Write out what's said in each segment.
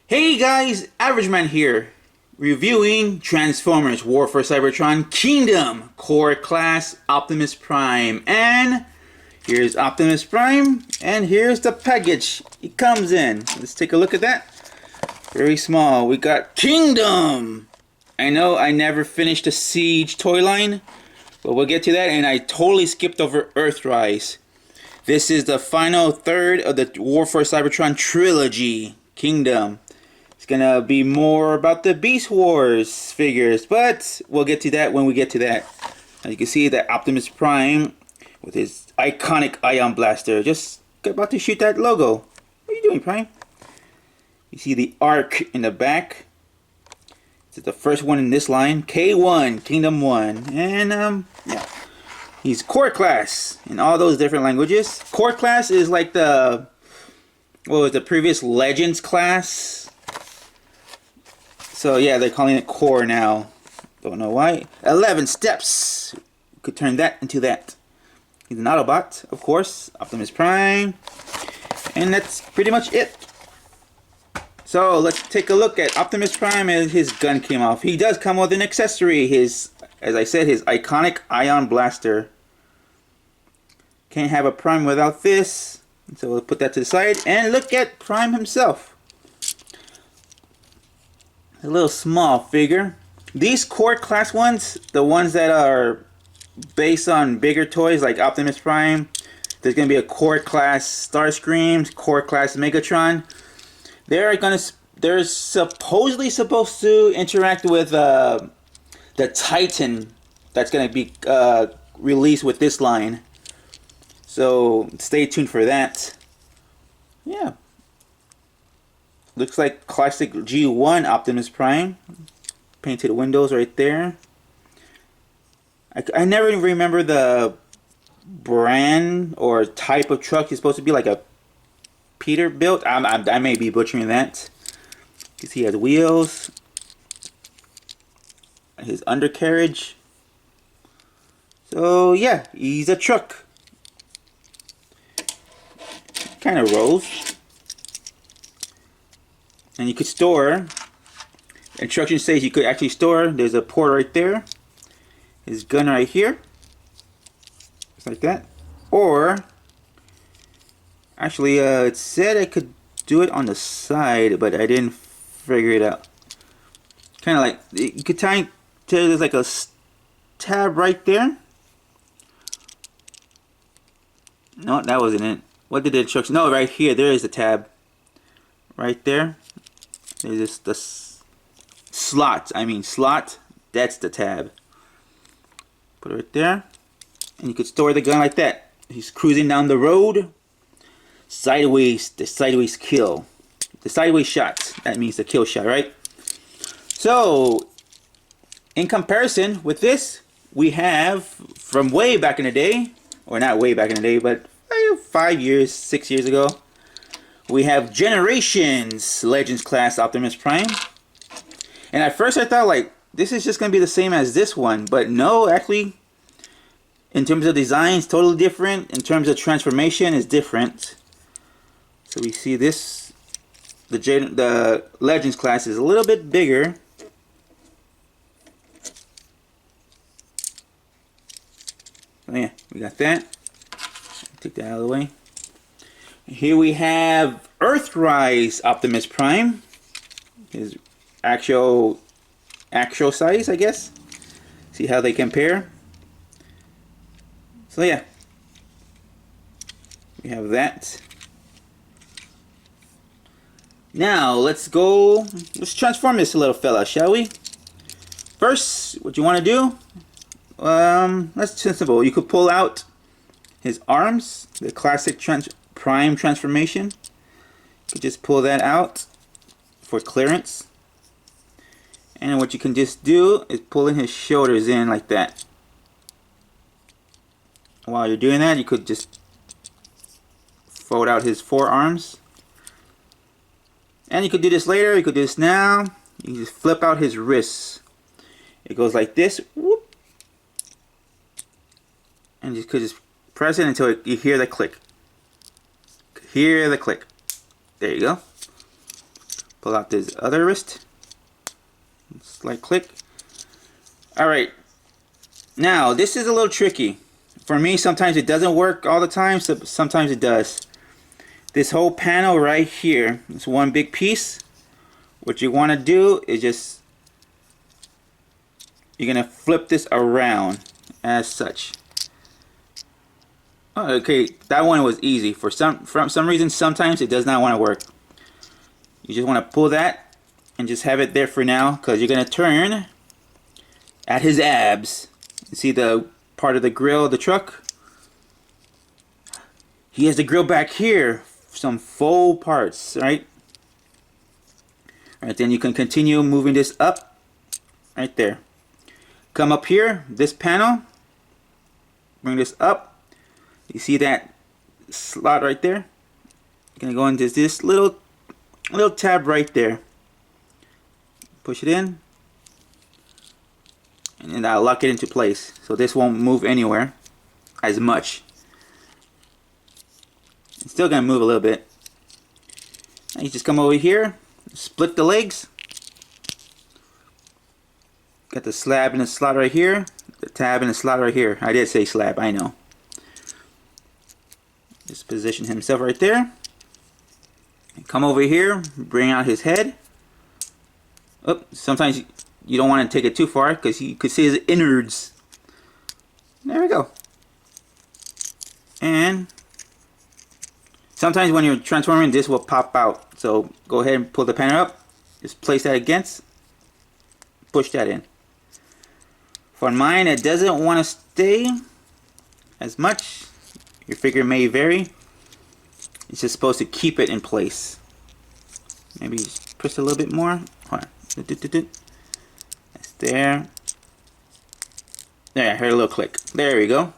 Hey guys, Average Man here, reviewing Transformers War for Cybertron Kingdom Core Class Optimus Prime. And here's Optimus Prime, and here's the package it comes in. Let's take a look at that. Very small. We got Kingdom! I know I never finished the Siege toy line, but we'll get to that, and I totally skipped over Earthrise. This is the final third of the War for Cybertron trilogy, Kingdom. It's gonna be more about the Beast Wars figures, but we'll get to that when we get to that. As you can see, that Optimus Prime with his iconic ion blaster just about to shoot that logo. What are you doing, Prime? You see the arc in the back. This is the first one in this line, K1, Kingdom 1, and yeah, he's core class in all those different languages. Core class is like the previous Legends class. So yeah, they're calling it core now. Don't know why. 11 steps. Could turn that into that. He's an Autobot, of course. Optimus Prime. And that's pretty much it. So let's take a look at Optimus Prime as his gun came off. He does come with an accessory. As I said, his iconic ion blaster. Can't have a Prime without this. So we'll put that to the side. And look at Prime himself. A little small figure. These core class ones, the ones that are based on bigger toys like Optimus Prime, there's going to be a core class Starscream, core class Megatron. They're supposedly supposed to interact with the Titan that's going to be released with this line. So stay tuned for that. Yeah. Looks like classic G1 Optimus Prime. Painted windows right there. I never even remember the brand or type of truck. It's supposed to be like a Peterbilt. I may be butchering that. You see he has wheels. His undercarriage. So yeah, he's a truck. Kind of rolls. And you could store. Instruction says you could actually store. There's a port right there. His gun right here. Just like that. Or actually, it said I could do it on the side, but I didn't figure it out. Kind of like you could tell there's like a tab right there. No, that wasn't it. What did the instruction? No, right here. There is the tab. Right there. There's just the slot. Slot. That's the tab. Put it right there. And you could store the gun like that. He's cruising down the road. Sideways. The sideways kill. The sideways shot. That means the kill shot, right? So, in comparison with this, we have from way back in the day, or not way back in the day, but 5 years, 6 years ago, we have Generations Legends class Optimus Prime. And at first I thought like this is just going to be the same as this one. But no, actually, in terms of design, it's totally different. In terms of transformation, it's different. So we see this, the Legends class is a little bit bigger. So yeah, we got that. Take that out of the way. Here we have Earthrise Optimus Prime. His actual size, I guess. See how they compare. So yeah, we have that. Now let's transform this little fella, shall we? First, what you want to do? That's simple. You could pull out his arms, the classic Prime transformation. You could just pull that out for clearance. And what you can just do is pull in his shoulders in like that. While you're doing that, you could just fold out his forearms. And you could do this later, you could do this now. You can just flip out his wrists. It goes like this. Whoop. And you could just press it until you hear the click. Hear the click. There you go. Pull out this other wrist. Slight click. Alright. Now, this is a little tricky. For me, sometimes it doesn't work all the time, so sometimes it does. This whole panel right here, it's one big piece. What you want to do is just, you're going to flip this around as such. Oh, okay, that one was easy. For some reason, sometimes it does not want to work. You just want to pull that and just have it there for now, because you're going to turn at his abs. You see the part of the grill of the truck? He has the grill back here. Some faux parts, right? Alright, then you can continue moving this up. Right there. Come up here, this panel. Bring this up. You see that slot right there? You're going to go into this little tab right there. Push it in. And then I'll lock it into place. So this won't move anywhere as much. It's still going to move a little bit. Now you just come over here, split the legs. Got the slab in the slot right here, the tab in the slot right here. I did say slab, I know. Just position himself right there. And come over here, bring out his head. Oh, sometimes you don't want to take it too far because you could see his innards. There we go. And sometimes when you're transforming, this will pop out. So go ahead and pull the panel up. Just place that against. Push that in. For mine, it doesn't want to stay as much. Your figure may vary. It's just supposed to keep it in place. Maybe just push a little bit more. Hold on. That's there. There, I heard a little click. There we go.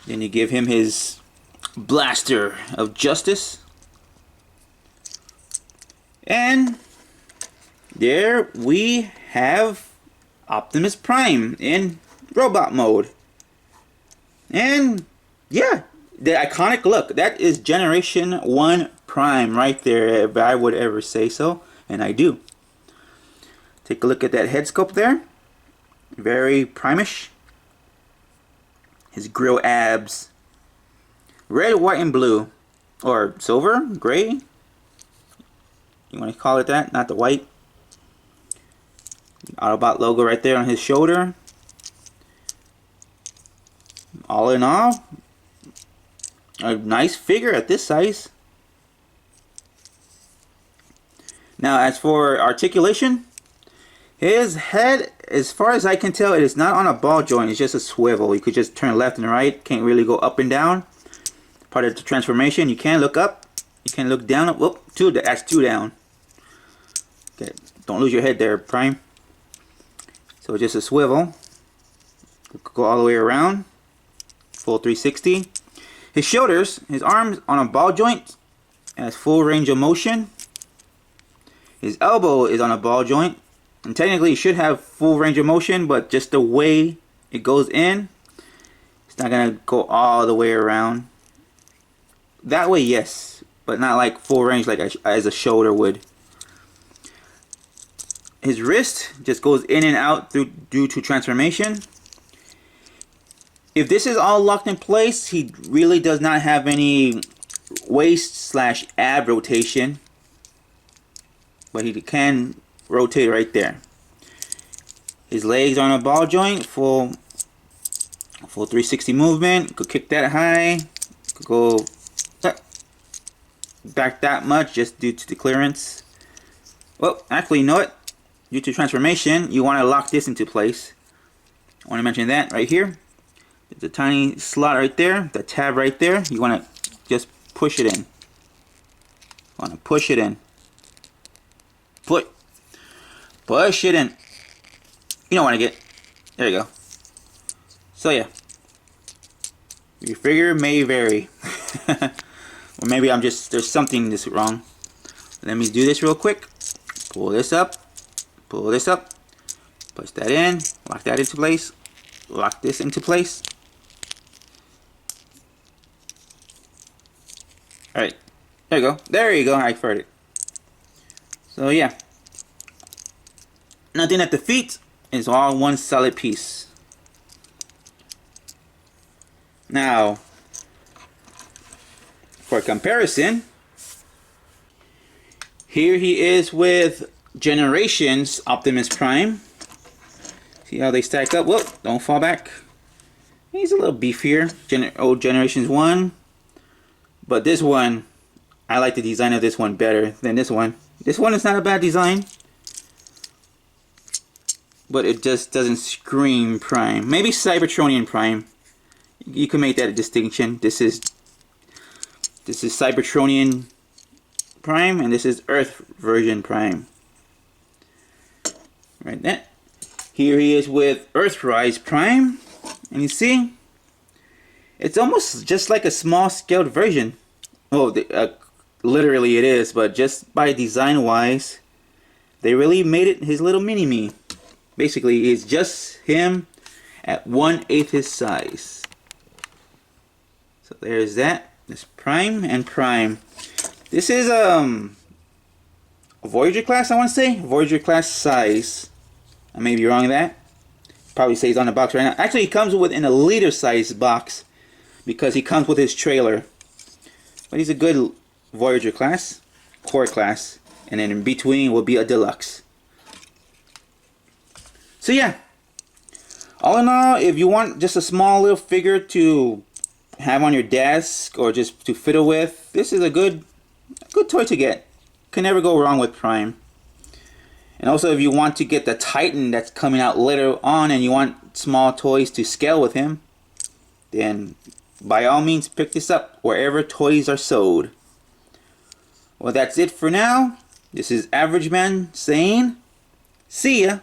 Then you give him his blaster of justice. And there we have Optimus Prime in robot mode. And yeah, the iconic look. That is Generation 1 Prime right there, if I would ever say so. And I do. Take a look at that head sculpt there. Very Prime-ish. His grill abs. Red, white, and blue. Or silver, gray. You want to call it that, not the white. Autobot logo right there on his shoulder. All in all, a nice figure at this size. Now, as for articulation, his head, as far as I can tell, it is not on a ball joint. It's just a swivel. You could just turn left and right. Can't really go up and down. Part of the transformation. You can look up. You can look down. Whoop, that's two down. Okay, don't lose your head there, Prime. So just a swivel. Go all the way around. Full 360. His shoulders, his arms on a ball joint. Has full range of motion. His elbow is on a ball joint. And technically it should have full range of motion, but just the way it goes in, it's not going to go all the way around. That way, yes. But not like full range like as a shoulder would. His wrist just goes in and out due to transformation. If this is all locked in place, he really does not have any waist/ab rotation. But he can rotate right there. His legs are on a ball joint, full 360 movement. Could kick that high. Could go back that much just due to the clearance. Well, actually, you know what? Due to transformation, you want to lock this into place. I want to mention that right here. There's a tiny slot right there, the tab right there. You want to just push it in. You want to push it in. Push it in. You don't want to get. There you go. So yeah, your figure may vary, or maybe there's something that's wrong. Let me do this real quick. Pull this up. Pull this up. Push that in. Lock that into place. Lock this into place. Alright. There you go. There you go. I heard it. So yeah, nothing at the feet. It's all one solid piece. Now, for comparison, here he is with Generations Optimus Prime. See how they stack up? Whoop, don't fall back. He's a little beefier. Old Generations 1. But this one, I like the design of this one better than this one. This one is not a bad design, but it just doesn't scream Prime. Maybe Cybertronian Prime. You can make that a distinction. This is Cybertronian Prime, and this is Earth version Prime. Right there. Here he is with Earthrise Prime, and you see, it's almost just like a small scaled version. Oh, literally it is, but just by design wise, they really made it his little mini-me. Basically, it's just him at 1/8 his size. So there's that. This Prime and Prime. This is a Voyager class, I want to say. Voyager class size. I may be wrong in that. Probably says on the box right now. Actually, he comes with an Elite size box because he comes with his trailer. But he's a good Voyager class, core class, and then in between will be a deluxe. So yeah, all in all, if you want just a small little figure to have on your desk or just to fiddle with, this is a good toy to get. Can never go wrong with Prime. And also, if you want to get the Titan that's coming out later on and you want small toys to scale with him, then by all means pick this up wherever toys are sold. Well, that's it for now. This is Average Man saying, see ya.